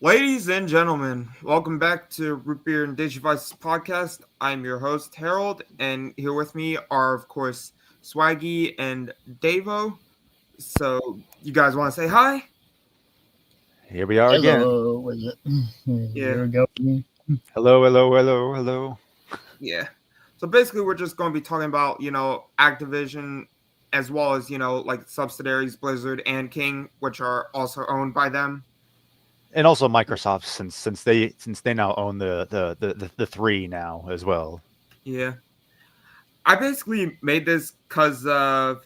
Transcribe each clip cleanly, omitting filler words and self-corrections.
Ladies and gentlemen, welcome back to Root Beer and Digivices podcast. I'm your host, Harold, and here with me are, of course, Swaggy and Davo. So, you guys want to say hi? Here we are again. Hello, was it? Yeah, Here we go. Hello, hello, hello, hello. yeah. So, basically, we're just going to be talking about, Activision as well as, like subsidiaries Blizzard and King, which are also owned by them. And also Microsoft, since they now own the three now as well. Yeah. I basically made this because of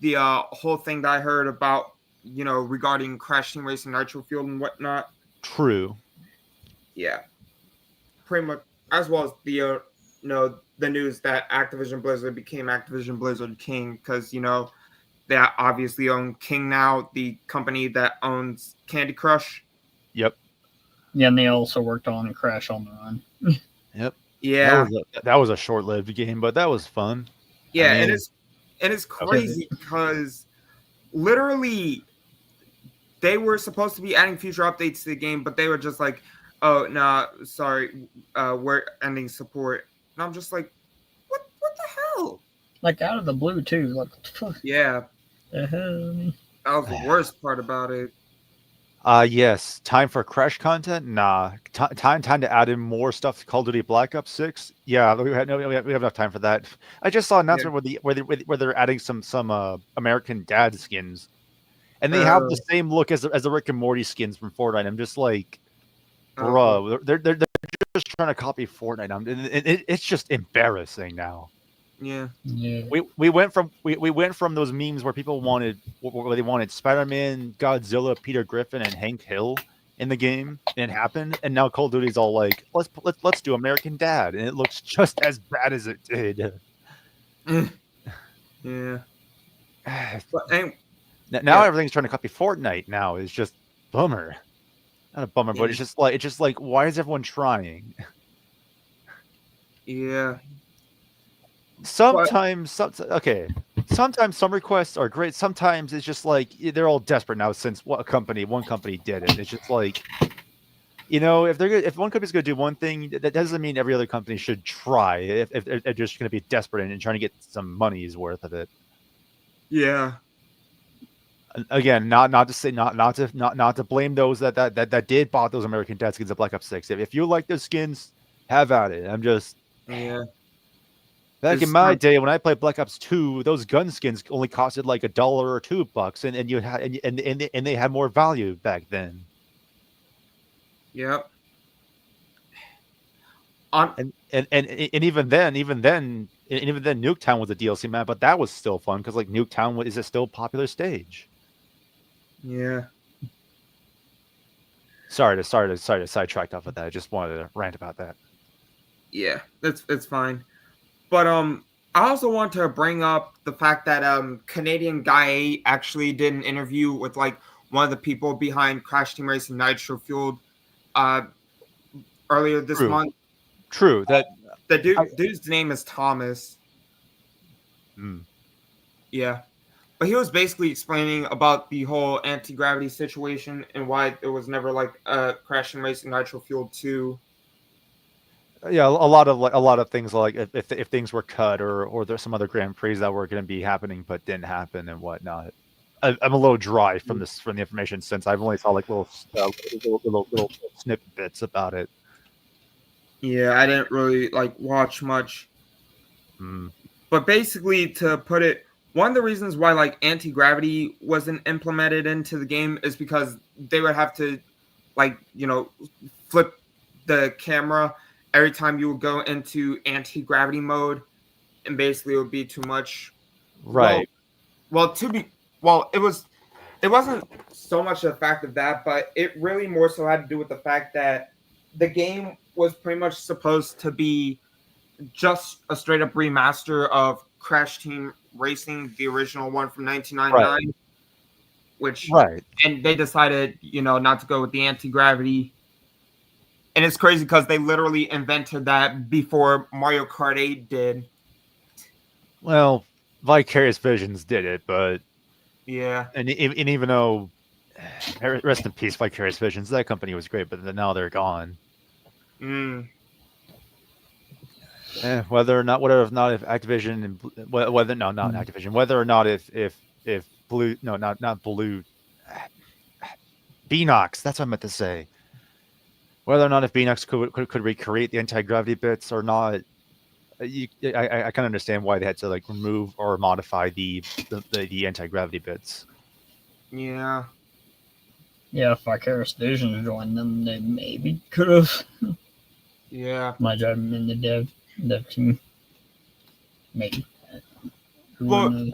the whole thing that I heard about, regarding Crash Team Racing Nitro Fuel and whatnot. True. Yeah, pretty much, as well as the news that Activision Blizzard became Activision Blizzard King because they obviously own King now, the company that owns Candy Crush. Yep. Yeah, and they also worked on Crash on the Run. Yep. Yeah, That was a short-lived game, but that was fun. yeah, I mean, and it's crazy because literally they were supposed to be adding future updates to the game, but they were just like, "Oh, nah, sorry, we're ending support." And I'm just like, "What the hell?" Like out of the blue too. Like what the fuck? Yeah, The hell? that was the worst part about it. yes. Time for Crash content? Nah. Time to add in more stuff to Call of Duty Black Ops 6? Yeah, we have enough time for that. I just saw an Yeah. announcement where they're adding some American Dad skins. And they have the same look as the Rick and Morty skins from Fortnite. I'm just like, bro, they're just trying to copy Fortnite. It's just embarrassing now. Yeah. We went from those memes where people wanted where they wanted Spider-Man, Godzilla, Peter Griffin, and Hank Hill in the game, and it happened. And now Call of Duty's all like, let's do American Dad, and it looks just as bad as it did. Yeah. But now everything's trying to copy Fortnite. Now is just bummer. Not a bummer, but it's just like why is everyone trying? Yeah. Sometimes some requests are great. Sometimes it's just like they're all desperate now since one company did it. It's just like, if one company's going to do one thing, that doesn't mean every other company should try. If they're just going to be desperate and trying to get some money's worth of it. Yeah. Again, not to blame those that did bought those American Dad skins of Black Ops 6. If you like those skins, have at it. I'm just Back in my day, when I played Black Ops 2, those gun skins only costed like $1 or $2, and you had and they had more value back then. Yep. And even then, Nuketown was a DLC map, but that was still fun because like Nuketown is a still popular stage. Yeah. Sorry to sidetrack off of that. I just wanted to rant about that. Yeah, it's fine. But I also want to bring up the fact that Canadian Guy 8 actually did an interview with like one of the people behind Crash Team Racing Nitro Fueled earlier this month. True. That the dude's name is Thomas. Yeah. But he was basically explaining about the whole anti-gravity situation and why there was never like a Crash Team Racing Nitro Fueled 2. Yeah, a lot of things like if things were cut or there's some other Grand Prix that were going to be happening but didn't happen and whatnot. I'm a little dry from the information since I've only saw like little snippets about it. Yeah, I didn't really like watch much. But basically, to put it, one of the reasons why like anti-gravity wasn't implemented into the game is because they would have to flip the camera every time you would go into anti-gravity mode, and basically it would be too much. Right. It wasn't so much the fact of that, but it really more so had to do with the fact that the game was pretty much supposed to be just a straight up remaster of Crash Team Racing, the original one from 1999, and they decided, not to go with the anti-gravity. And it's crazy because they literally invented that before Mario Kart 8 did. Well, Vicarious Visions did it, but yeah. And even though Rest in peace, Vicarious Visions. That company was great, but now they're gone. Whether or not if Activision and whether no, not Activision, whether or not if Blue, no, not Blue, Beanox. That's what I meant to say. Whether or not if Beanox could recreate the anti-gravity bits or not, I can understand why they had to like remove or modify the anti-gravity bits. Yeah. Yeah, if Vicarious Vision joined them, they maybe could have. Yeah. My judgment in the dev team. Maybe. But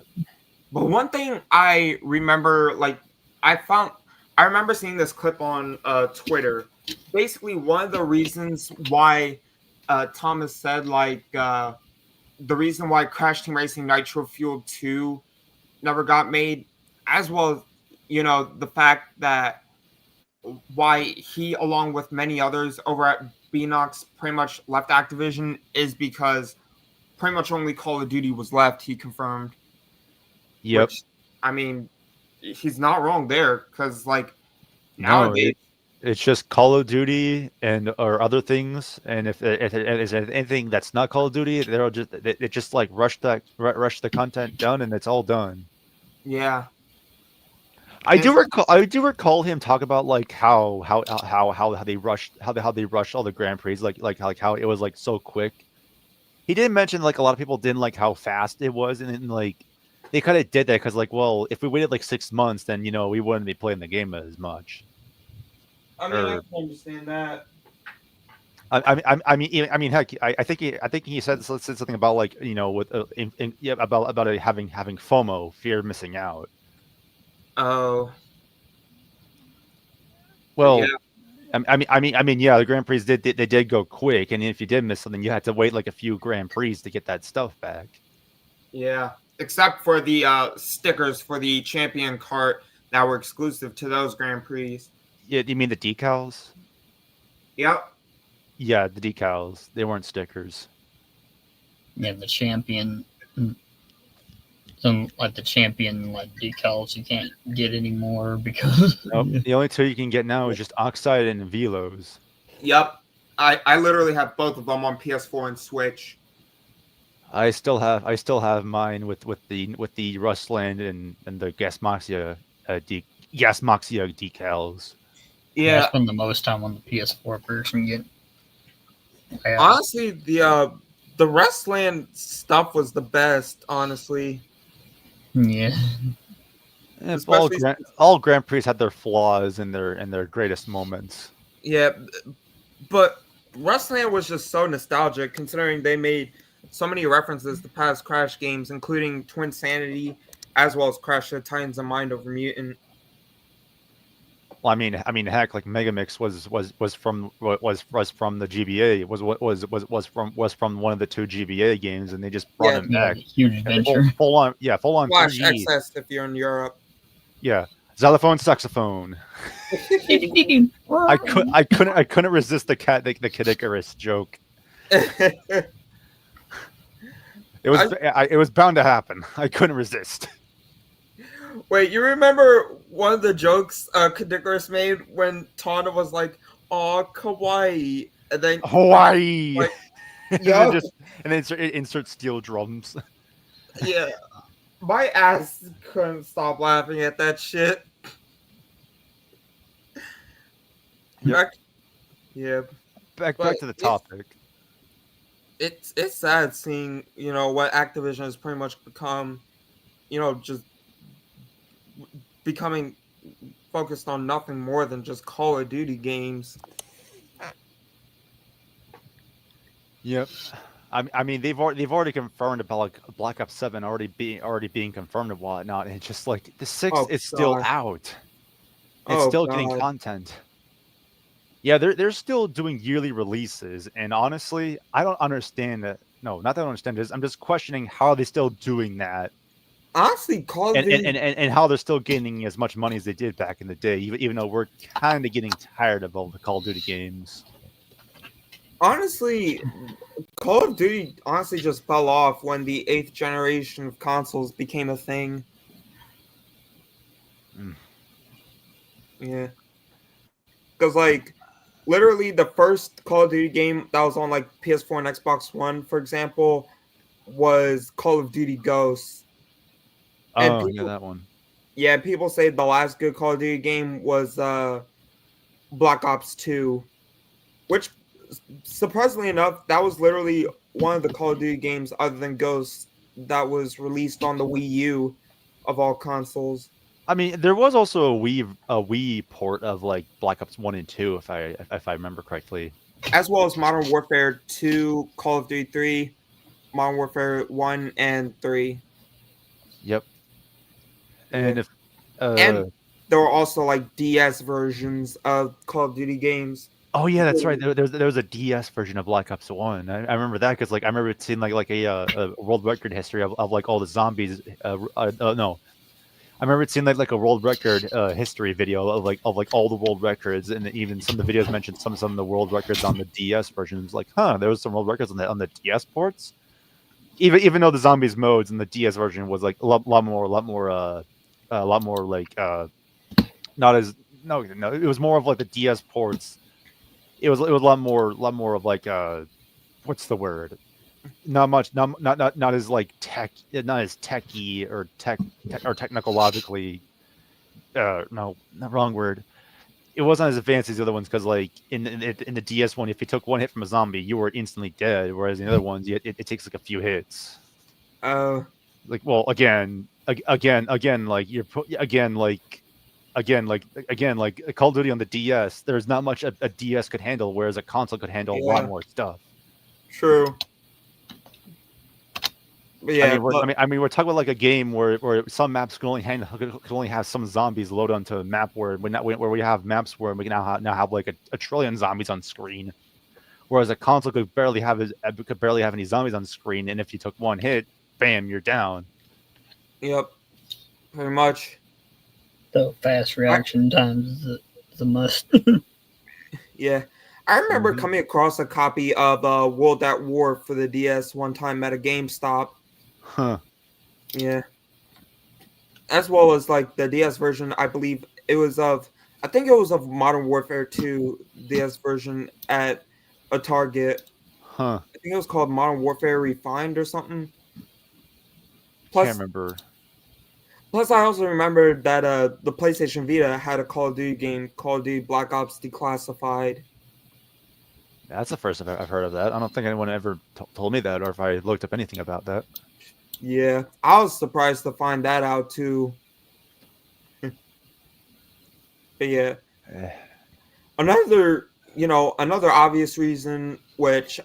one thing I remember, like, I remember seeing this clip on Twitter. Basically, one of the reasons why Thomas said, like, the reason why Crash Team Racing Nitro Fuel 2 never got made, as well as, the fact that why he, along with many others over at Beanox, pretty much left Activision is because pretty much only Call of Duty was left, he confirmed. Yep. Which, I mean, he's not wrong there, because, like, nowadays... It's just Call of Duty or other things, and if there's anything that's not Call of Duty, they just like rush the content done, and it's all done. Yeah, I do recall him talk about like how they rushed all the Grand Prix, like how it was like so quick. He didn't mention like a lot of people didn't like how fast it was, and like they kind of did that because like, well, if we waited like 6 months, then we wouldn't be playing the game as much. I mean, I can understand that. I mean, heck, I think he said something about like with about it having FOMO, fear of missing out. Oh, well, yeah. I mean, yeah, the Grand Prix did go quick, and if you did miss something, you had to wait like a few Grand Prix to get that stuff back. Yeah, except for the stickers for the champion cart that were exclusive to those Grand Prix. Yeah, you mean the decals? Yep. Yeah, the decals. They weren't stickers. Yeah, the champion. Some like the champion like decals you can't get anymore because nope. The only two you can get now is just Oxide and Velos. Yep. I literally have both of them on PS4 and Switch. I still have mine with the Rustland and the Gasmoxia decals. Yeah, I spend the most time on the PS4 version. Honestly, the Rustland stuff was the best. Honestly. Yeah. All Grand Prix had their flaws and their greatest moments. Yeah, but Rustland was just so nostalgic, considering they made so many references to past Crash games, including Twin Sanity, as well as Crash the Titans of Mind Over Mutant. Well, I mean, heck, like Megamix was from the GBA. Was from one of the two GBA games, and they just brought him back. Huge adventure. Full on Flash 3G. XS if you're in Europe. Yeah, xylophone, saxophone. I couldn't resist the Kid Icarus joke. It was bound to happen. I couldn't resist. Wait, you remember one of the jokes Kid Icarus made when Tonda was like, "Aw, kawaii," and then Hawaii, like, and then insert steel drums. Yeah, my ass couldn't stop laughing at that shit. Yep. Back to the topic. It's sad seeing what Activision has pretty much become. Just becoming focused on nothing more than just Call of Duty games. Yep. I mean, they've already confirmed about like Black Ops 7 already being confirmed and whatnot, and it's just like the 6 is still out. It's still getting content. Yeah, they're still doing yearly releases, and honestly, I don't understand that. No, not that I don't understand this. I'm just questioning how they're still doing that. Honestly, Call of Duty and how they're still getting as much money as they did back in the day, even though we're kind of getting tired of all the Call of Duty games. Honestly, Call of Duty just fell off when the 8th generation of consoles became a thing. Yeah, because like literally the first Call of Duty game that was on like PS4 and Xbox One, for example, was Call of Duty Ghosts. And Oh, yeah, people, that one. yeah, people say the last good Call of Duty game was Black Ops 2, which surprisingly enough, that was literally one of the Call of Duty games other than Ghosts that was released on the Wii U of all consoles, I mean, there was also a Wii port of like Black Ops 1 and 2, if I remember correctly. as well as Modern Warfare 2, Call of Duty 3, Modern Warfare 1 and 3. Yep. Yeah. And if And there were also like DS versions of Call of Duty games. oh yeah, that's right. There was a DS version of Black Ops 1. I remember that because like I remember seeing like a world record history of like all the zombies. No, I remember seeing like a world record history video of like all the world records, and even some of the videos mentioned some of the world records on the DS versions. Like, there was some world records on the DS ports. Even though the zombies modes in the DS version was like a lot more like not as no, it was more of like the DS ports. It was a lot more of like what's the word? Not much, not as like not as techy or or technologically. No, not wrong word. It wasn't as advanced as the other ones because like in the DS one, if you took one hit from a zombie, you were instantly dead. Whereas in the other ones, it takes like a few hits. Uh, Like, well, again, like like Call of Duty on the DS. There's not much a DS could handle, whereas a console could handle a lot yeah, more stuff. true. But yeah, I mean, we're talking about like a game where some maps could only have some zombies load onto a map where we have maps where we can now have like a trillion zombies on screen, whereas a console could barely have any zombies on screen, and if you took one hit, bam, you're down. yep, pretty much. So fast reaction times is a must. Yeah. I remember Mhm. coming across a copy of World at War for the DS one time at a GameStop. Huh. Yeah. As well as like the DS version, I believe I think it was of Modern Warfare 2 DS version at a Target. Huh. I think it was called Modern Warfare Refined or something. Can't Plus, remember. plus I also remember that the PlayStation Vita had a Call of Duty game, Call of Duty Black Ops Declassified. That's the first I've heard of that. I don't think anyone ever told me that, or if I looked up anything about that. Yeah, I was surprised to find that out too. But yeah, Eh. another obvious reason, which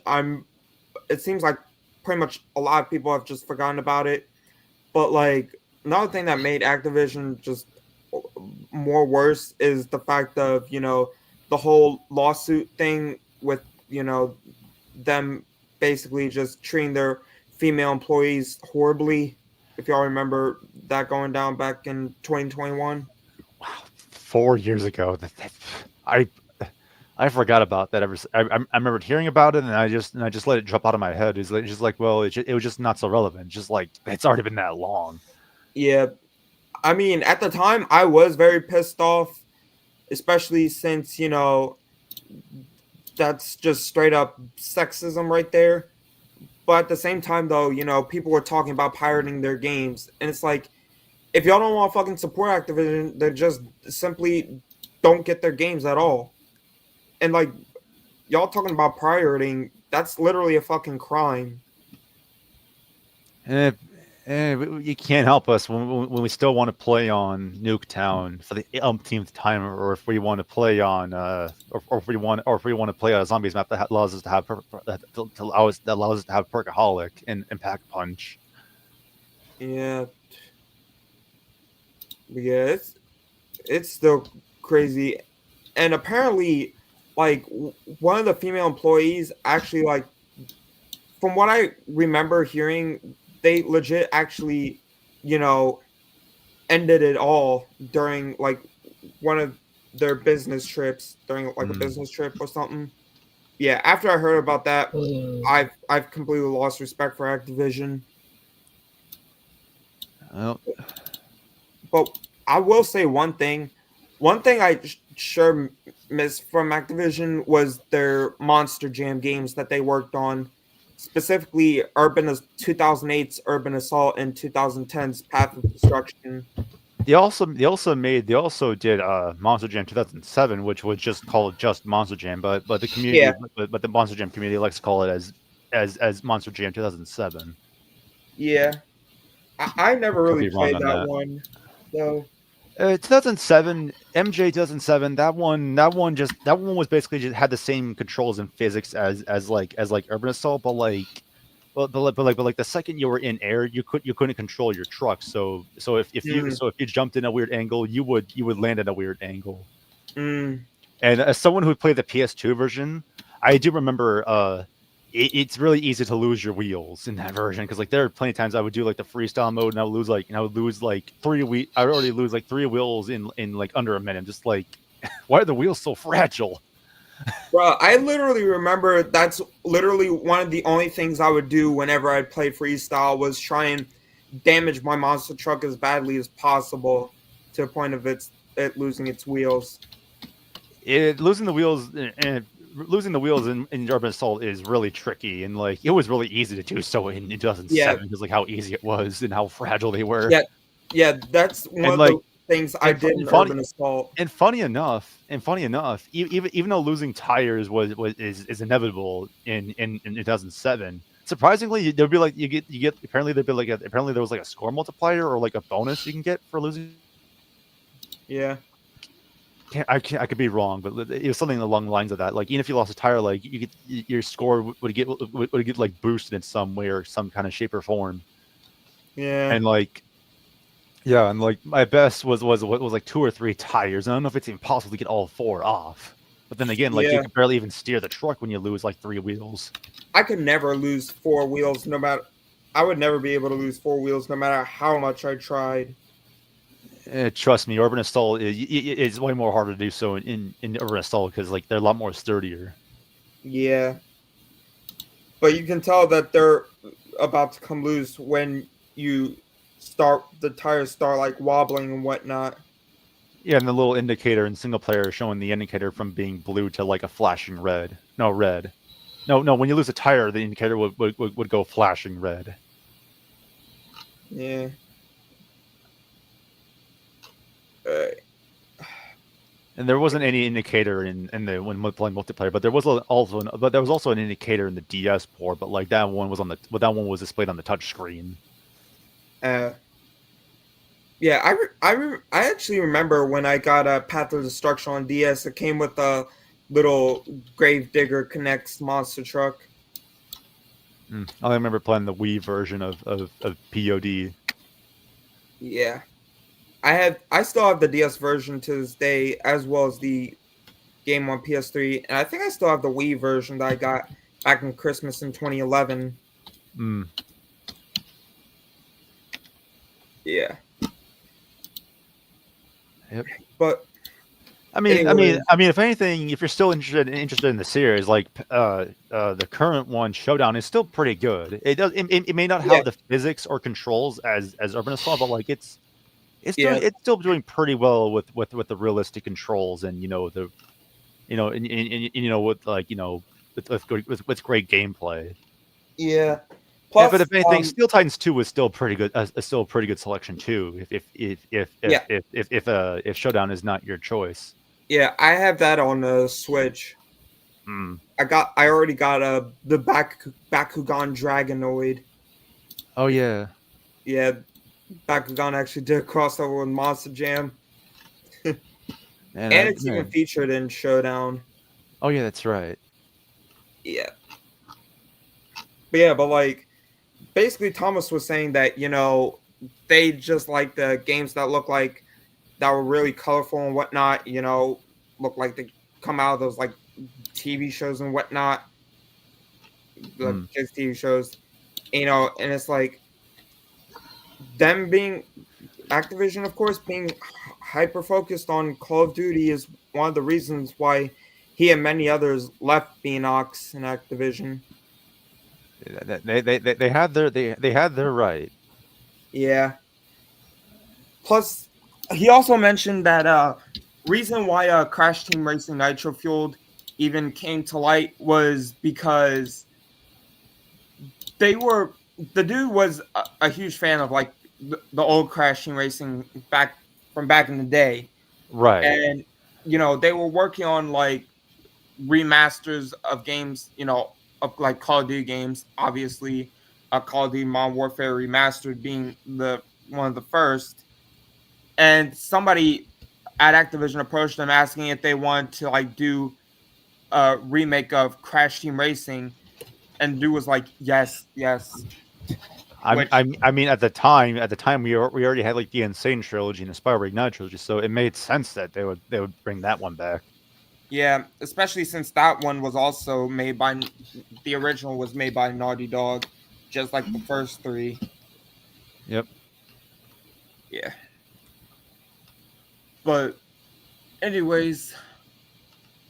it seems like pretty much a lot of people have just forgotten about it. But like another thing that made Activision just more worse is the fact of, the whole lawsuit thing with, them basically just treating their female employees horribly. If y'all remember that going down back in 2021. Wow, 4 years ago. I I forgot about that. I remember hearing about it, and I just let it drop out of my head. It's just like, well, it was just not so relevant. Just like it's already been that long. Yeah, I mean, at the time, I was very pissed off, especially since, that's just straight up sexism right there. But at the same time, though, people were talking about pirating their games. And it's like, if y'all don't want to fucking support Activision, then just simply don't get their games at all. And like, y'all talking about pirating, that's literally a fucking crime. Eh, you can't help us when we still want to play on Nuketown for the umpteenth time, or if we want to play on, or if we want to play a zombies map that allows us to have that allows us to have Perkaholic and Pack Punch. Yeah. Yeah, it's still crazy. And apparently, like, one of the female employees actually, like, from what I remember hearing, they legit actually, you know, ended it all during like one of their business trips, during like a Mm. business trip or something. Yeah, after I heard about that, I've completely lost respect for Activision. Well, But I will say one thing. One thing I sure missed from Activision was their Monster Jam games that they worked on, specifically 2008's Urban Assault and 2010's Path of Destruction. They also did Monster Jam 2007, which was just called just Monster Jam, but the community Yeah. but the Monster Jam community likes to call it as Monster Jam 2007. Yeah. I never Could really be wrong played on that that. one, though. 2007 MJ 2007. That one was basically just had the same controls and physics as Urban Assault, but like the second you were in air, you couldn't control your truck. So if you jumped in a weird angle, you would land in a weird angle. Mm. And as someone who played the PS2 version, I do remember it's really easy to lose your wheels in that version, because like there are plenty of times I would do like the freestyle mode and I would lose like I would already lose like 3 wheels in like under a minute. I'm just like, why are the wheels so fragile? Bro, I literally remember that's literally one of the only things I would do whenever I'd play freestyle was try and damage my monster truck as badly as possible to the point of it losing its wheels. Losing the wheels in Urban Assault is really tricky, and like it was really easy to do so in 2007 because like how easy it was and how fragile they were. Yeah, that's one of the things I did in Urban Assault. And funny enough, even though losing tires is inevitable in 2007, surprisingly there'd be like you get apparently there was like a score multiplier or like a bonus you can get for losing. Yeah. I could be wrong, but it was something along the lines of that. Like even if you lost a tire, like your score would get like boosted in some way or some kind of shape or form. Yeah. And like, yeah, and like my best was like 2 or 3 tires. And I don't know if it's even possible to get all 4 off. But then again, like you can barely even steer the truck when you lose like 3 wheels. I could never lose 4 wheels I would never be able to lose 4 wheels no matter how much I tried. Trust me, Urban Assault is way more harder to do so in Urban Assault because like they're a lot more sturdier. Yeah, but you can tell that they're about to come loose when the tires start like wobbling and whatnot. Yeah, and the little indicator in single player showing the indicator from being blue to like a flashing red. No, red. No. When you lose a tire, the indicator would go flashing red. Yeah. And there wasn't any indicator in the when playing multiplayer, but there was also an indicator in the DS port, but like that one was displayed on the touch screen. Yeah, I actually remember when I got a Path of Destruction on DS. It came with a little Gravedigger Connects monster truck. I remember playing the Wii version of POD. Yeah. I still have the DS version to this day, as well as the game on PS3, and I think I still have the Wii version that I got back in Christmas in 2011. Yeah. Yep. But I mean, if anything, if you're still interested in the series, like the current one, Showdown, is still pretty good. It may not have the physics or controls as Urban Assault, but like it's still doing pretty well with the realistic controls and with great gameplay. Yeah. Plus, but if anything, Steel Titans 2 was still pretty good. Still a pretty good selection too. If Showdown is not your choice. Yeah, I have that on the Switch. I already got the Bakugan Dragonoid. Oh yeah. Yeah, Bakugan actually did a crossover with Monster Jam. And it's even featured in Showdown. Oh yeah, that's right. Yeah. But like basically Thomas was saying that, they just like the games that were really colorful and whatnot, look like they come out of those like TV shows and whatnot. The kids TV shows. And it's like them being Activision, of course, being hyper focused on Call of Duty is one of the reasons why he and many others left Beanox and Activision. They had their right. Yeah. Plus, he also mentioned that reason why Crash Team Racing Nitro Fueled even came to light was because the dude was a huge fan of like the old Crash Team Racing back in the day, Right. and they were working on like remasters of games, of like Call of Duty games. Obviously, Call of Duty Modern Warfare Remastered being the one of the first, and somebody at Activision approached them asking if they wanted to like do a remake of Crash Team Racing, and dude was like, yes. I mean, at the time, we already had like the Insane trilogy and the Spyro Reignite trilogy, so it made sense that they would bring that one back. Yeah, especially since that one was also made by the original was made by Naughty Dog, just like the first three. Yep. Yeah. But, anyways,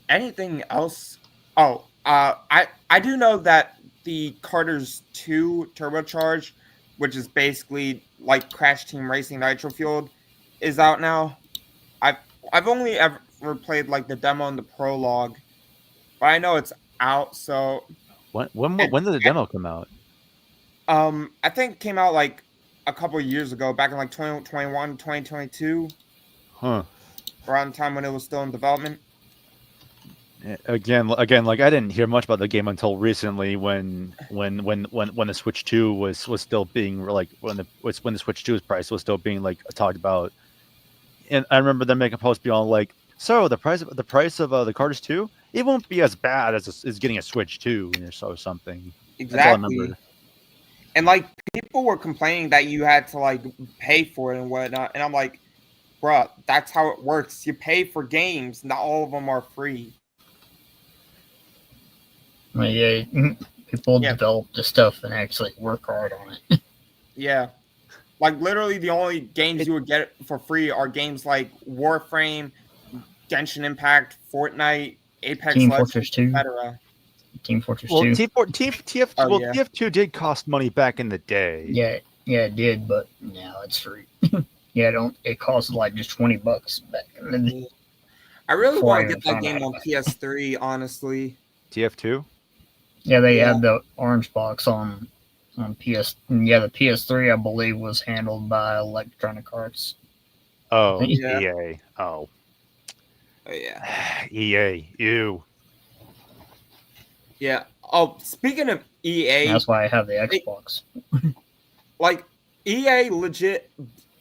anything else? Oh, I do know that the Carters 2 Turbocharged, which is basically like Crash Team Racing Nitro Fueled, is out now. I've only ever played like the demo and the prologue, but I know it's out. So when did the demo come out? I think it came out like a couple of years ago, back in like 2021, 2022. Huh. Around the time when it was still in development. Again, like I didn't hear much about the game until recently when the Switch 2 was still being like when the Switch 2's price was still being like talked about. And I remember them making a post beyond like, so the price of the Carters 2, it won't be as bad as getting a Switch 2 or something. Exactly. That's all I remember. And like people were complaining that you had to like pay for it and whatnot, and I'm like, bruh, that's how it works. You pay for games, not all of them are free. Well, yeah, people develop the stuff and actually work hard on it. Yeah. Like literally the only games you would get for free are games like Warframe, Genshin Impact, Fortnite, Apex Team Legends, Fortress 2. etc. Team Fortress 2. TF2 did cost money back in the day. Yeah, it did, but now it's free. Yeah, it costs like just $20 back in the day. I really want to get that game on PS3, honestly. TF2? Yeah, they had the orange box on PS. Yeah, the PS3 I believe was handled by Electronic Arts. Oh, Yeah. EA. Oh yeah. EA. Ew. Yeah. Oh, speaking of EA, that's why I have the Xbox. Like EA legit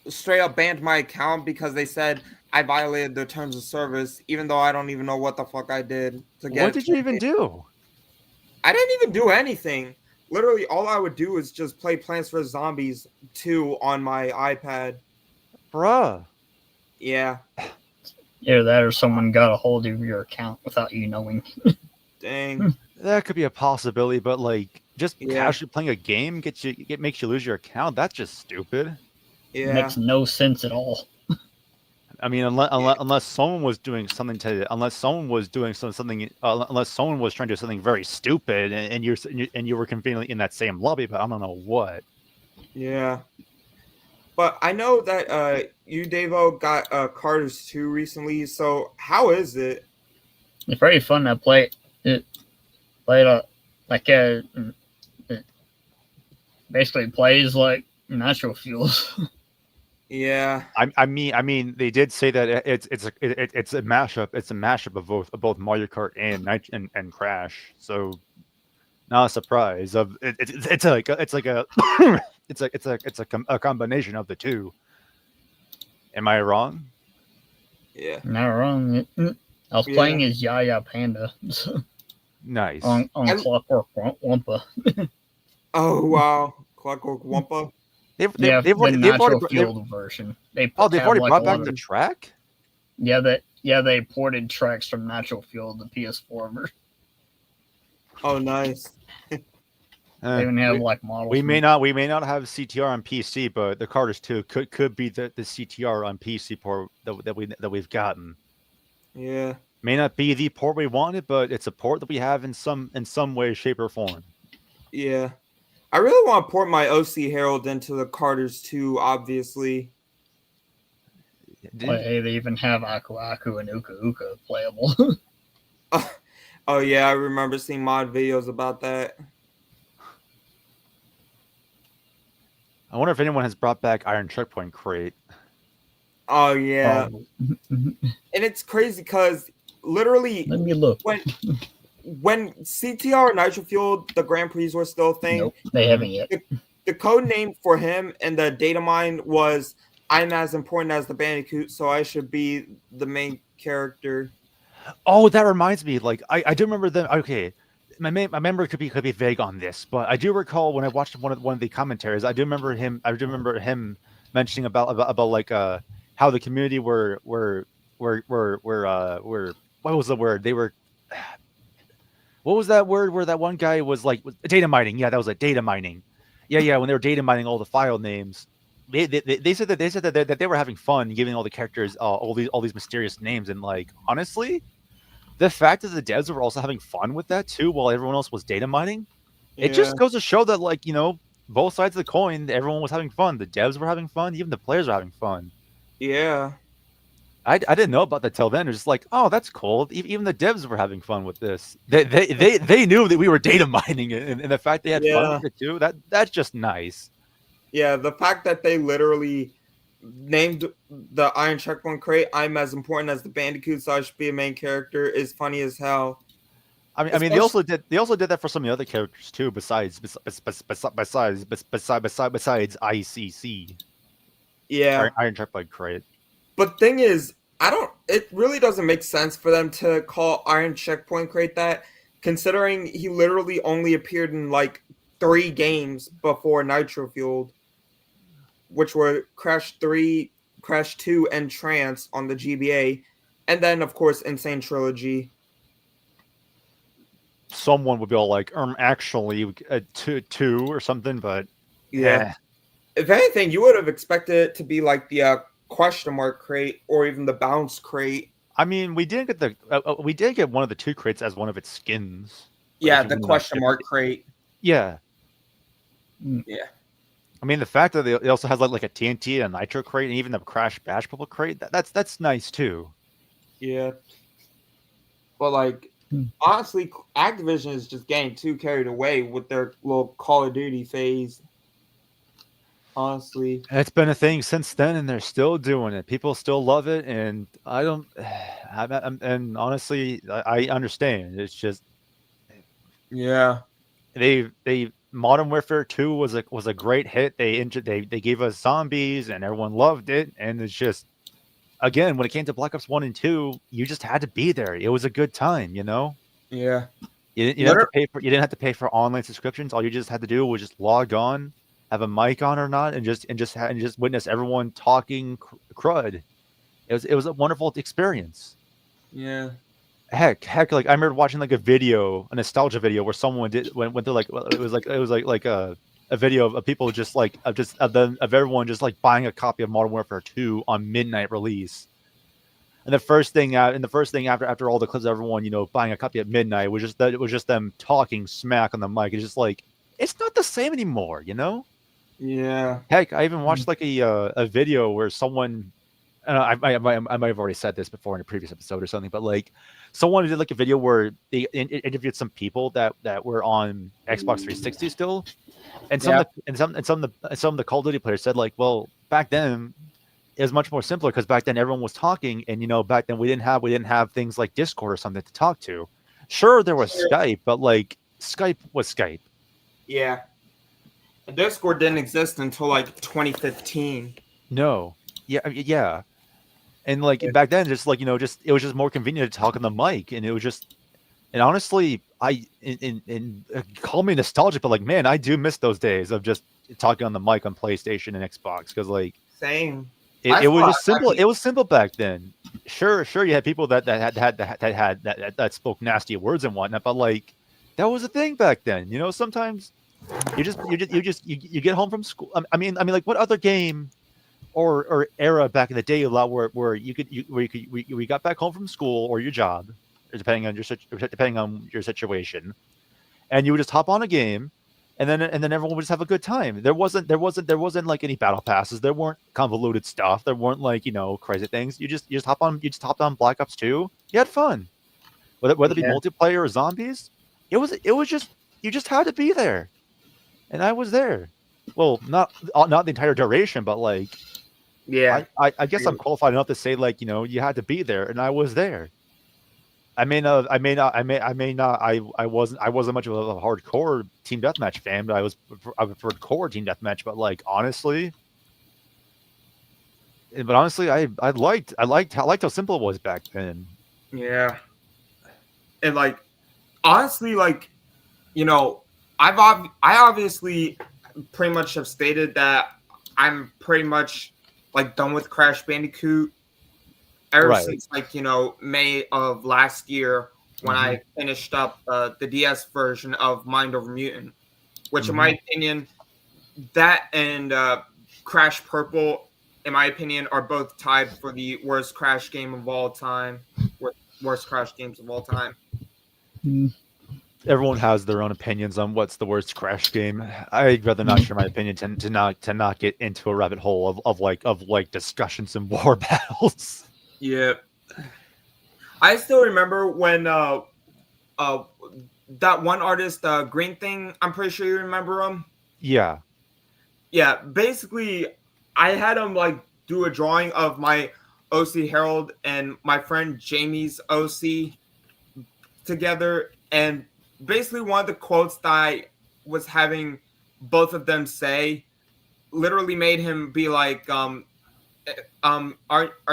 straight up banned my account because they said I violated their terms of service, even though I don't even know what the fuck I did to get. What did you even do? I didn't even do anything. Literally, all I would do is just play Plants vs. Zombies 2 on my iPad. Bruh. Yeah. Either that or someone got a hold of your account without you knowing. Dang. That could be a possibility, but like just casually playing a game makes you lose your account. That's just stupid. Yeah. It makes no sense at all. I mean, unless someone was doing something unless someone was trying to do something very stupid, and you were conveniently in that same lobby, but I don't know what. Yeah. But I know that you, Davo, got Carters 2 recently. So how is it? It's very fun to play. It basically plays like Natural Fuels. Yeah. I mean, they did say that it's a mashup. It's a mashup of both Mario Kart and Crash. So, not a surprise. It's a combination of the two. Am I wrong? Yeah. Not wrong. I was playing as Yaya Panda. Nice. On Clockwork Wampa. Oh wow, Clockwork Wampa. They've natural fueled version. They've already brought back the track. Yeah, they ported tracks from Natural Fuel to PS4 version. Oh, nice. They even have like models. We may not have CTR on PC, but the Carters 2 could be the CTR on PC port that we've gotten. Yeah. May not be the port we wanted, but it's a port that we have in some way, shape, or form. Yeah. I really want to port my OC Herald into the Carters 2, obviously. Hey, they even have Aku Aku and Uka Uka playable. Oh yeah, I remember seeing mod videos about that. I wonder if anyone has brought back Iron Checkpoint Crate. Oh yeah, And it's crazy because literally let me look. when CTR and Nitro Fuel, the Grand Prix were still a thing. Nope, they haven't yet. The code name for him and the data mine was "I'm as important as the Bandicoot, so I should be the main character." Oh, that reminds me. Like I do remember them. Okay, my memory could be vague on this, but I do recall when I watched one of the commentaries. I do remember him mentioning about like how the community were what was the word they were. What was that word where that one guy was like data mining? Yeah, that was like data mining. Yeah, when they were data mining all the file names, they said that they were having fun giving all the characters all these mysterious names, and like honestly, the fact that the devs were also having fun with that too, while everyone else was data mining, it just goes to show that like both sides of the coin, everyone was having fun. The devs were having fun, even the players were having fun. Yeah. I didn't know about that till then. It was just like, oh, that's cool. Even the devs were having fun with this. They knew that we were data mining it, and the fact they had fun with it too. That's just nice. Yeah, the fact that they literally named the Iron Checkpoint Crate "I'm as important as the Bandicoot, so I should be a main character" is funny as hell. I mean, they also did that for some of the other characters too. Besides ICC. Yeah, Iron Checkpoint Crate. But thing is, it really doesn't make sense for them to call Iron Checkpoint Crate that, considering he literally only appeared in like 3 games before Nitro Fueled, which were Crash 3, Crash 2, and Trance on the GBA, and then of course Insane Trilogy. Someone would be all like, actually, two or something, but yeah. If anything, you would have expected it to be like the question mark crate or even the bounce crate. I mean, we did get one of the 2 crates as one of its skins. Yeah, the question mark crate. Yeah. Yeah. I mean, the fact that it also has like a TNT and a Nitro crate and even the Crash Bash Bubble crate, that's nice too. Yeah. But like, honestly, Activision is just getting too carried away with their little Call of Duty phase. Honestly, it's been a thing since then, and they're still doing it. People still love it, and and honestly, I understand. It's just, yeah, they Modern Warfare 2 was a great hit. They gave us zombies, and everyone loved it. And it's just, again, when it came to Black Ops 1 and 2, you just had to be there. It was a good time, Yeah. You didn't have to pay for online subscriptions. All you just had to do was just log on, have a mic on or not, and just witness everyone talking crud. It was a wonderful experience. Yeah. Heck, like I remember watching like a nostalgia video where someone went through like it was like a video of people just like of everyone just like buying a copy of Modern Warfare 2 on midnight release. And the first thing after all the clips of everyone, buying a copy at midnight was just them talking smack on the mic. It's just like, it's not the same anymore, Yeah. Heck, I even watched like a video where someone, I might have already said this before in a previous episode or something, but like someone did like a video where they interviewed some people that were on Xbox 360 still, and some of the Call of Duty players said like, well, back then it was much more simpler because back then everyone was talking, and back then we didn't have things like Discord or something to talk to. Sure, there was Skype, but like Skype was Skype. Yeah. Discord didn't exist until like 2015. No. Yeah. And like back then, just like it was just more convenient to talk on the mic, and it was just, and honestly, call me nostalgic, but like, man, I do miss those days of just talking on the mic on PlayStation and Xbox, because like, same. It was just simple. It was simple back then. Sure, you had people that spoke nasty words and whatnot, but like, that was a thing back then. Sometimes you get home from school. I mean, like, what other game or era back in the day where you got back home from school or your job, depending on your situation, and you would just hop on a game, and then everyone would just have a good time. There wasn't like any battle passes. There weren't convoluted stuff. There weren't like crazy things. You just hopped on Black Ops 2. You had fun. Whether it be multiplayer or zombies, it was just you just had to be there, and I was there. Well, not the entire duration, but like I guess I'm qualified enough to say like you had to be there, and I was there. I wasn't much of a hardcore team deathmatch fan, but I preferred core team deathmatch. But like honestly, I liked how simple it was back then. Yeah, and like honestly, like I obviously pretty much have stated that I'm pretty much like done with Crash Bandicoot ever since like May of last year when I finished up the DS version of Mind Over Mutant, which in my opinion, that and Crash Purple, in my opinion, are both tied for the worst Crash game of all time. Worst Crash games of all time. Everyone has their own opinions on what's the worst Crash game. I'd rather not share my opinion to not get into a rabbit hole of discussions and war battles. Yeah, I still remember when that one artist, Green Thing. I'm pretty sure you remember him. Yeah. Yeah. Basically, I had him like do a drawing of my OC Herald and my friend Jamie's OC together, and basically one of the quotes that I was having both of them say literally made him be like, are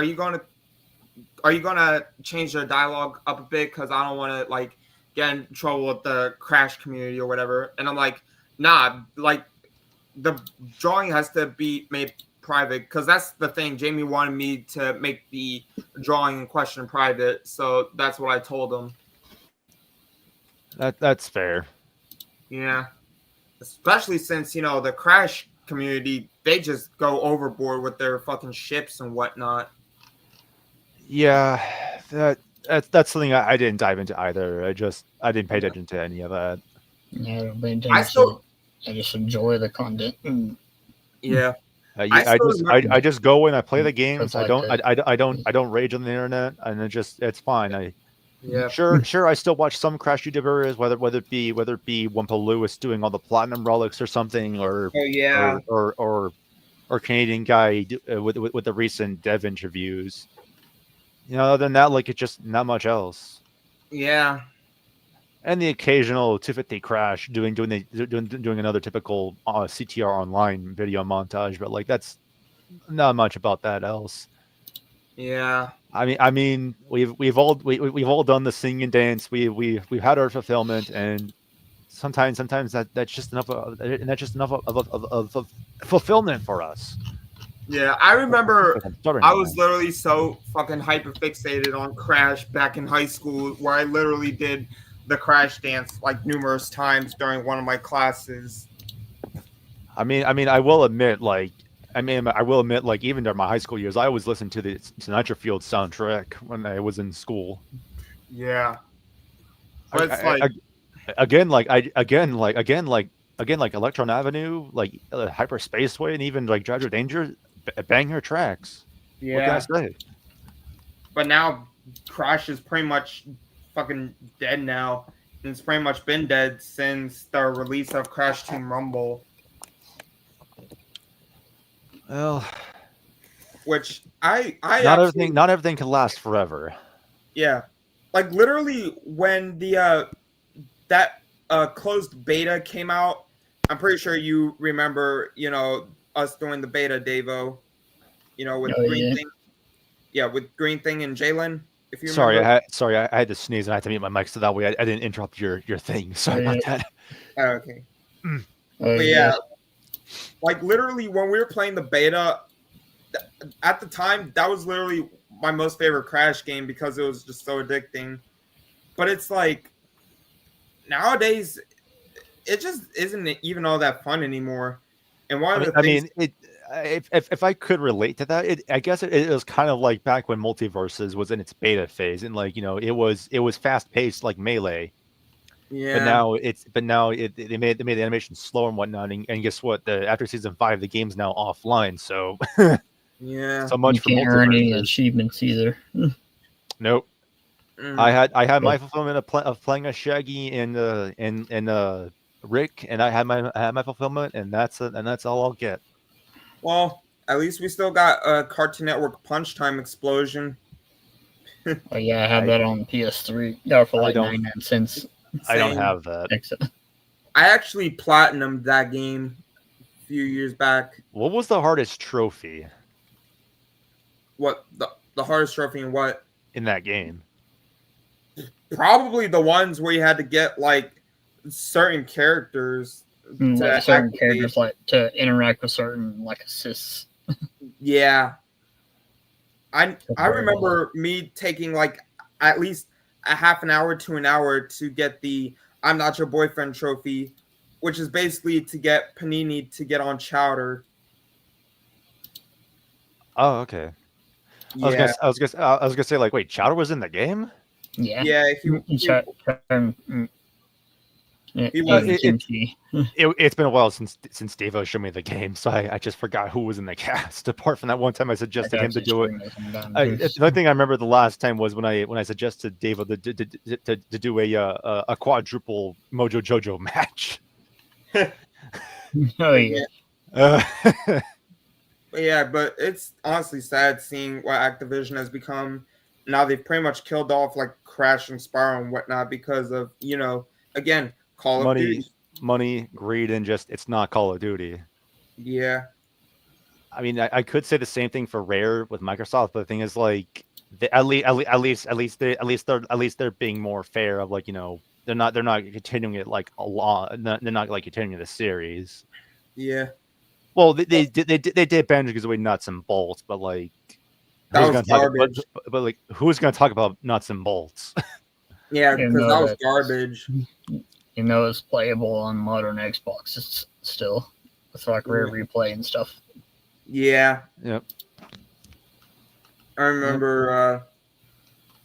you gonna change the dialogue up a bit, because I don't want to like get in trouble with the Crash community or whatever. And I'm like, nah, like the drawing has to be made private, because that's the thing. Jamie wanted me to make the drawing in question private, so that's what I told him. That's fair. Yeah, especially since the Crash community, they just go overboard with their fucking ships and whatnot. Yeah, that's something I didn't dive into either. I didn't pay attention to any of that. Yeah, I just enjoy the content. Yeah. I just go and I play the games. I don't rage on the internet, and it's fine. Sure. I still watch some Crash YouTubers, whether it be Wumpa Lewis doing all the platinum relics or something, or Canadian guy with the recent dev interviews. Other than that, like it's just not much else. Yeah. And the occasional 250 Crash doing another typical CTR online video montage, but like that's not much about that else. Yeah. I mean, we've all done the sing and dance. We've had our fulfillment, and sometimes that's just enough of fulfillment for us. Yeah, I remember I was literally so fucking hyper fixated on Crash back in high school, where I literally did the Crash dance like numerous times during one of my classes. I will admit, like even during my high school years, I always listened to the Nitro Field soundtrack when I was in school. Yeah, but it's like Electron Avenue, like Hyper Spaceway, and even like Drive Your Danger, banger tracks. Yeah. What can I say? But now Crash is pretty much fucking dead now. And it's pretty much been dead since the release of Crash Team Rumble. Well, which I not everything can last forever. Yeah, like literally when the that closed beta came out, I'm pretty sure you remember, us doing the beta, Davo, with Green Thing. Yeah, with Green Thing and Jalen. If you remember. I had to sneeze and I had to mute my mic so that way I didn't interrupt your thing. Sorry about that. Oh, okay. But yeah, like literally when we were playing the beta, at the time, that was literally my most favorite Crash game because it was just so addicting. But it's like nowadays, it just isn't even all that fun anymore. And one of the things, if I could relate to that, I guess it was kind of like back when Multiverses was in its beta phase, and like it was fast paced like Melee. Yeah. But now they made the animation slower and whatnot, and guess what? After season 5, the game's now offline. So Yeah. so much You for can't earn any multiverses. achievements either. Nope. Mm. I had my Oh. fulfillment of playing a Shaggy and Rick, and I had my fulfillment, and that's all I'll get. Well, at least we still got a Cartoon Network Punch Time Explosion. Oh yeah, I had I- that on PS3. Got it for I like don't 99 cents. I don't Same. have that. Except I actually platinumed that game a few years back. What was the hardest trophy What the hardest trophy and what? in that game? Probably the ones where you had to get like certain characters to like certain activate. characters like to interact with certain like assists. Yeah. I very remember me taking like at least a half an hour to an hour to get the I'm Not Your Boyfriend trophy, which is basically to get Panini to get on Chowder. Oh, okay. Yeah. I was gonna say, like, wait, Chowder was in the game? Yeah. Yeah, He He was- kimchi. It's been a while since Davo showed me the game, so I just forgot who was in the cast. Apart from that one time I suggested him to do it. The only thing I remember the last time was when I suggested Davo to do a quadruple Mojo Jojo match. Oh yeah. Yeah, but it's honestly sad seeing what Activision has become. Now they've pretty much killed off like Crash and Spyro and whatnot because of, again, Call of Duty. money, greed, and just it's not Call of Duty. Yeah. I mean, I could say the same thing for Rare with Microsoft, but the thing is, like, at least they're being more fair of, like, they're not continuing it like a lot. They're not like continuing the series. Yeah. Well, they did Banjo-Kazooie Nuts and Bolts, but like That was garbage. But like, who's gonna talk about Nuts and Bolts? Yeah, You because know that was that- garbage. It's playable on modern Xbox still with like rare replay and stuff. Yeah. Yep. I remember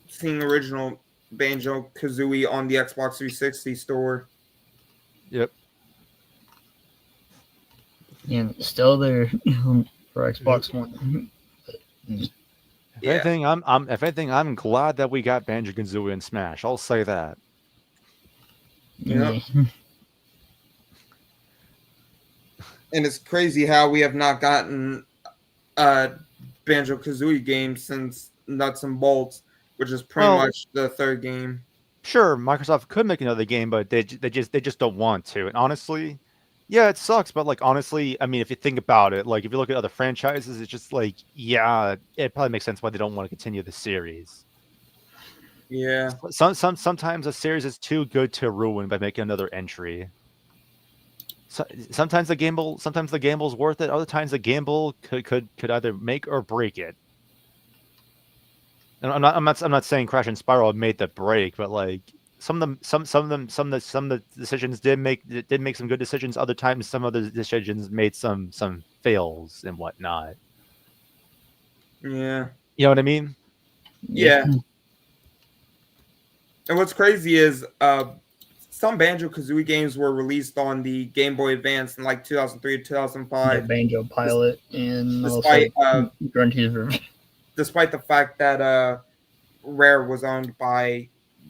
seeing original Banjo Kazooie on the Xbox 360 store. Yep. And still there for Xbox One. If anything, I'm glad that we got Banjo-Kazooie and Smash. I'll say that. Yeah. And it's crazy how we have not gotten a Banjo Kazooie game since Nuts and Bolts, which is pretty much the third game. Sure, Microsoft could make another game, but they just don't want to. And honestly, yeah, it sucks. But like, honestly, I mean, if you think about it, like if you look at other franchises, it's just like, yeah, it probably makes sense why they don't want to continue the series. Yeah. Sometimes a series is too good to ruin by making another entry. Sometimes the gamble's worth it. Other times the gamble could either make or break it. And I'm not saying Crash and Spyro made the break, but like some of the decisions did make some good decisions. Other times some of the decisions made some fails and whatnot. Yeah. You know what I mean? Yeah. And what's crazy is some Banjo Kazooie games were released on the Game Boy Advance in like 2003 2005. Banjo Pilot and Despite also Grunty's Revenge. Despite the fact that Rare was owned by,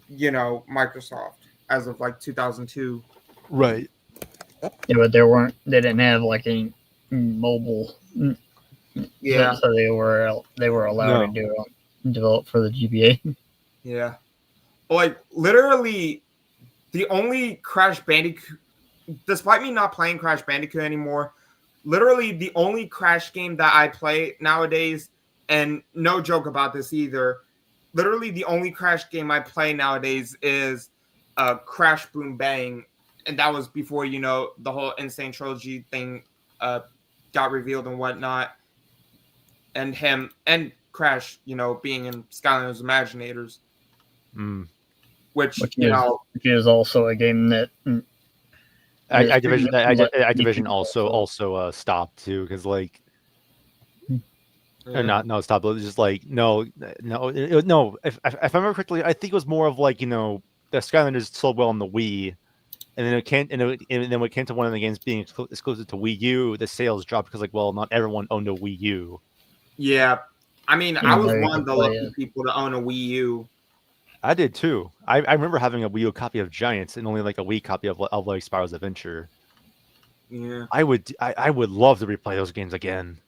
Microsoft as of like 2002. Right. Yeah, but they didn't have like any mobile. Yeah. So they were allowed to develop for the GBA. Yeah. Like literally the only Crash Bandicoot, despite me not playing Crash Bandicoot anymore, literally the only Crash game that I play nowadays, and no joke about this either, literally the only Crash game I play nowadays is Crash Boom Bang. And that was before, the whole Insane Trilogy thing got revealed and whatnot. And him and Crash, being in Skylanders Imaginators. Which is also a game that Activision also stopped too, because like stopped. It was just like no. If I remember correctly, I think it was more of like the Skylanders sold well on the Wii, and then and then when it came to one of the games being exclusive to Wii U, the sales dropped because not everyone owned a Wii U. Yeah, I mean, I was one of the lucky people to own a Wii U. I did too. I remember having a Wii U copy of Giants and only like a Wii copy of Spyro's Adventure. Yeah, I would love to replay those games again.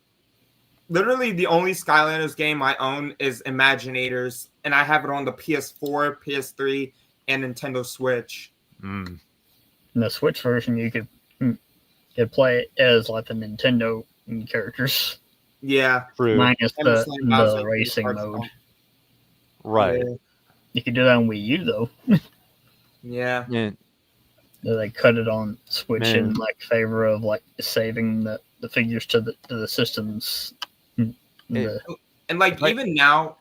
Literally, the only Skylanders game I own is Imaginators, and I have it on the PS4, PS3, and Nintendo Switch. In the Switch version, you could play it as like the Nintendo characters. Yeah, minus the racing mode. Right. Yeah. You could do that on Wii U though. Yeah. They cut it on Switch in like favor of like saving the figures to the systems. And like even now,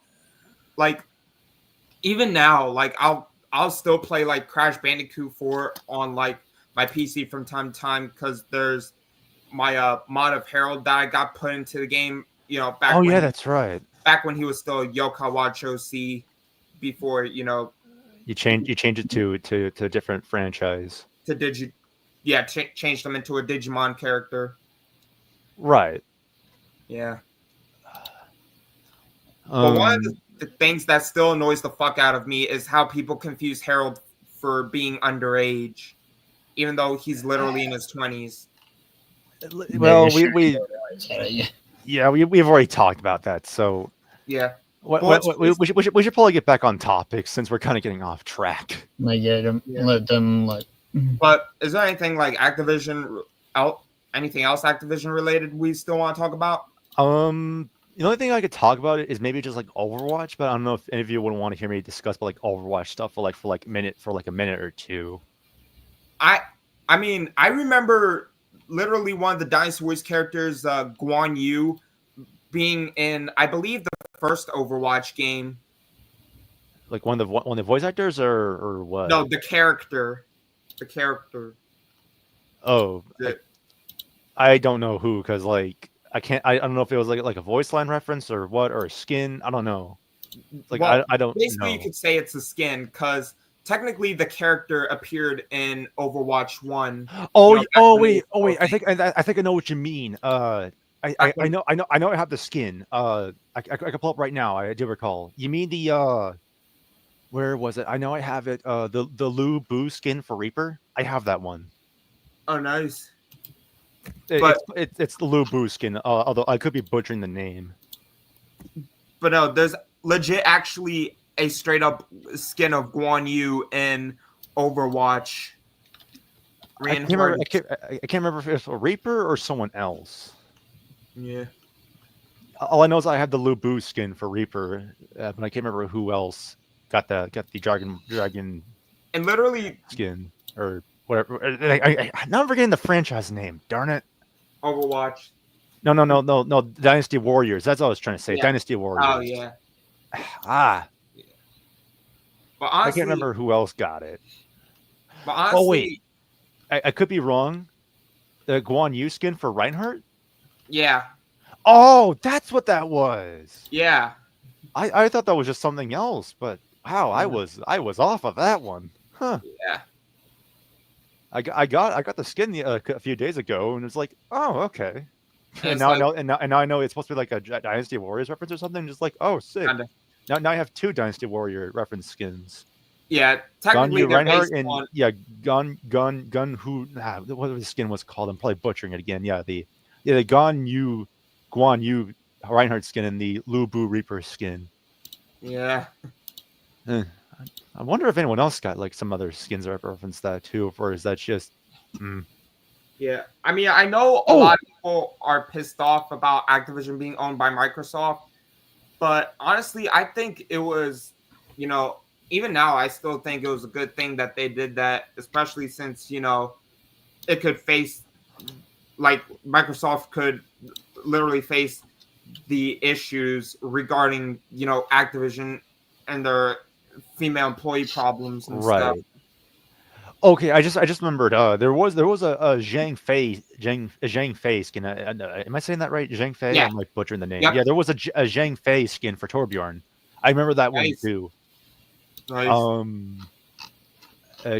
I'll still play like Crash Bandicoot 4 on like my PC from time to time because there's my mod of Harold that I got put into the game. Back. Oh yeah, that's right. Back when he was still Yoka Wacho C, before you change it to a different franchise. Changed them into a Digimon character. Right. Yeah. But one of the things that still annoys the fuck out of me is how people confuse Harold for being underage, even though he's literally in his 20s. Well, we've already talked about that, so yeah. We should probably get back on topic since we're kind of getting off track. Let them. But is there anything like Activision anything else Activision related we still want to talk about? The only thing I could talk about is maybe just like Overwatch, but I don't know if any of you would want to hear me discuss about like Overwatch stuff for a minute or two. I mean, I remember literally one of the Dynasty Warriors characters, Guan Yu, being in, I believe, the first Overwatch game. Like one of the voice actors or what? No, the character. The character. Oh, I don't know who, because like I don't know if it was like a voice line reference or what, or a skin. I don't know. Like I don't. Basically, know. You could say it's a skin because technically the character appeared in Overwatch 1. Wait. I think I know what you mean. I know I have the skin. I can pull up right now. I do recall. You mean the where was it? I know I have it. The Lu Bu skin for Reaper. I have that one. Oh, nice. It's the Lu Bu skin. Although I could be butchering the name. But no, there's legit actually a straight up skin of Guan Yu in Overwatch. I can't remember if it's a Reaper or someone else. Yeah. All I know is I have the Lu Bu skin for Reaper, but I can't remember who else got the dragon and literally skin or whatever. I'm not forgetting the franchise name. Darn it. Overwatch. No. Dynasty Warriors. That's what I was trying to say. Yeah. Dynasty Warriors. Oh yeah. Yeah. But honestly, I can't remember who else got it. But honestly, oh wait, I could be wrong. The Guan Yu skin for Reinhardt. Yeah. Oh, that's what that was. Yeah. I thought that was just something else, but wow, I was off of that one. Huh. Yeah. I got the skin a few days ago, and it's like, oh, okay. And now I know it's supposed to be like a Dynasty Warriors reference or something. Just like, oh, sick. Kinda. Now I have two Dynasty Warrior reference skins. Yeah, technically they're Reinhardt and Gun who what the skin was called. I'm probably butchering it again. Yeah, the Guan Yu Reinhardt skin and the Lu Bu Reaper skin. Yeah. I wonder if anyone else got like some other skins that reference that too, or is that just? Yeah, I mean, I know a lot of people are pissed off about Activision being owned by Microsoft, but honestly, I think it was, even now, I still think it was a good thing that they did that, especially since, it could face, like, Microsoft could literally face the issues regarding, Activision and their female employee problems and stuff. Okay, I just remembered. There was a Zhang Fei skin. Am I saying that right? Zhang Fei. Yeah. I'm like butchering the name. Yep. Yeah, there was a Zhang Fei skin for Torbjorn. I remember that one too. Nice.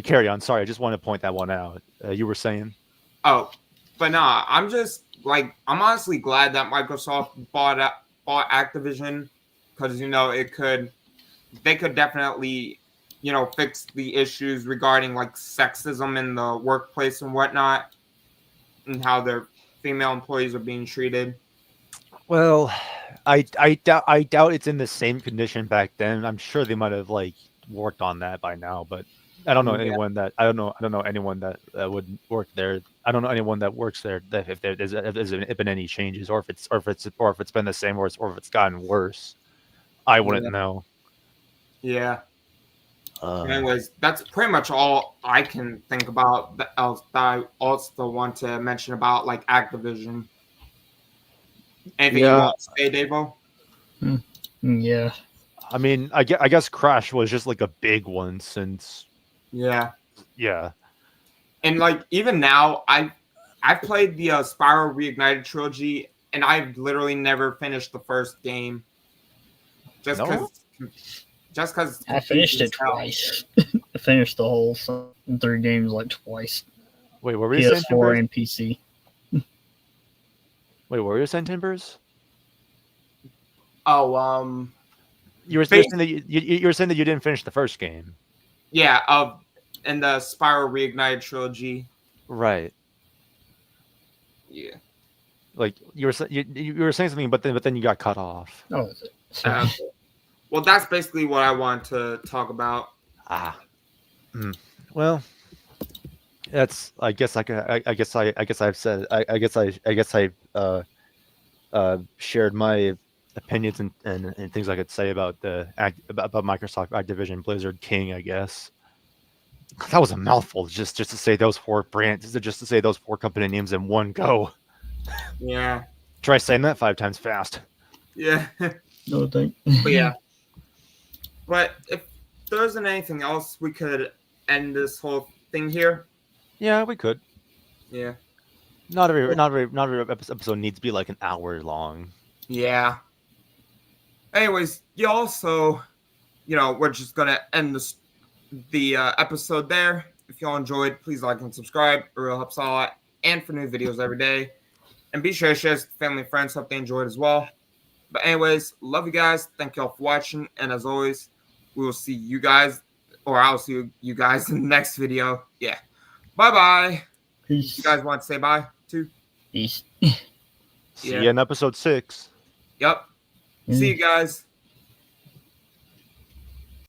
Carry on. Sorry, I just want to point that one out. You were saying? Oh, but nah, I'm just like I'm honestly glad that Microsoft bought Activision because they could definitely fix the issues regarding like sexism in the workplace and whatnot, and how their female employees are being treated. Well, I doubt it's in the same condition back then. I'm sure they might have like worked on that by now, but I don't know anyone that I don't know anyone that would work there. I don't know anyone that works there that if there's been any changes or if it's been the same or if it's gotten worse. I wouldn't know. Yeah. Anyways, that's pretty much all I can think about. That I also want to mention about like Activision. Anything you want to say, Davo? Yeah. I mean, I guess Crash was just like a big one since. Yeah. Yeah. And like even now, I've played the Spyro Reignited trilogy, and I've literally never finished the first game. Just because I finished it twice. I finished the whole 3 games like twice. Wait, what were you saying? PS4 and PC. Wait, what were you saying, Timbers? Oh, you were saying that you were saying that you didn't finish the first game. Yeah, in the Spyro Reignited trilogy. Right. Yeah. Like you were saying something, but then you got cut off. Oh, is it? Well, that's basically what I want to talk about. Well, that's. I guess I've shared my opinions and things I could say about about Microsoft, Activision, Blizzard, King. I guess that was a mouthful just to say those 4 brands, just to say those 4 company names in one go. Yeah. Try saying that 5 times fast. Yeah. No, thank. But yeah. But if there isn't anything else, we could end this whole thing here. Yeah, we could. Yeah. Not every episode needs to be like an hour long. Yeah. Anyways, y'all, so we're just gonna end the episode there. If y'all enjoyed, please like and subscribe. It really helps a lot. And for new videos every day. And be sure to share with family and friends. Hope they enjoyed as well. But anyways, love you guys. Thank y'all for watching. And as always, we will see you guys, or I'll see you guys in the next video. Yeah. Bye-bye. Peace. You guys want to say bye, too? Peace. See you in episode 6. Yep. See you guys.